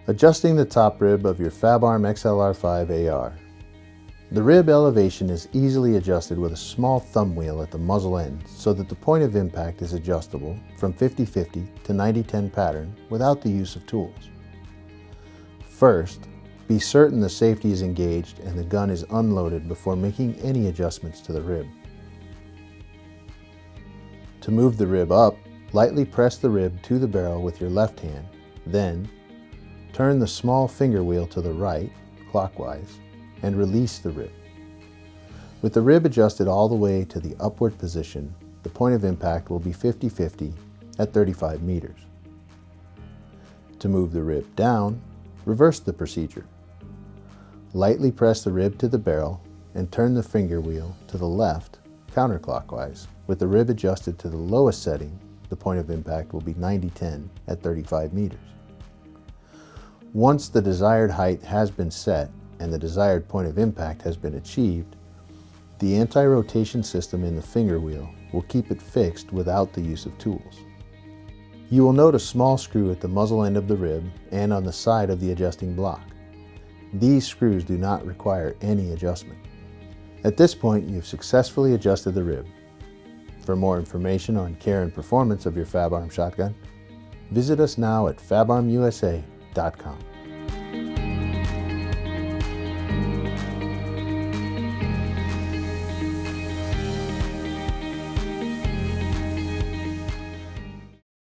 Adjusting the top rib of your Fabarm XLR5 AR. The rib elevation is easily adjusted with a small thumb wheel at the muzzle end so that the point of impact is adjustable from 50-50 to 90-10 pattern without the use of tools. First, be certain the safety is engaged and the gun is unloaded before making any adjustments to the rib. To move the rib up, lightly press the rib to the barrel with your left hand, then turn the small finger wheel to the right, clockwise, and release the rib. With the rib adjusted all the way to the upward position, the point of impact will be 50-50 at 35 meters. To move the rib down, reverse the procedure. Lightly press the rib to the barrel and turn the finger wheel to the left, counterclockwise. With the rib adjusted to the lowest setting, the point of impact will be 90-10 at 35 meters. Once the desired height has been set and the desired point of impact has been achieved, the anti-rotation system in the finger wheel will keep it fixed without the use of tools. You will note a small screw at the muzzle end of the rib and on the side of the adjusting block. These screws do not require any adjustment. At this point, you've successfully adjusted the rib. For more information on care and performance of your Fabarm shotgun, visit us now at fabarmusa.com.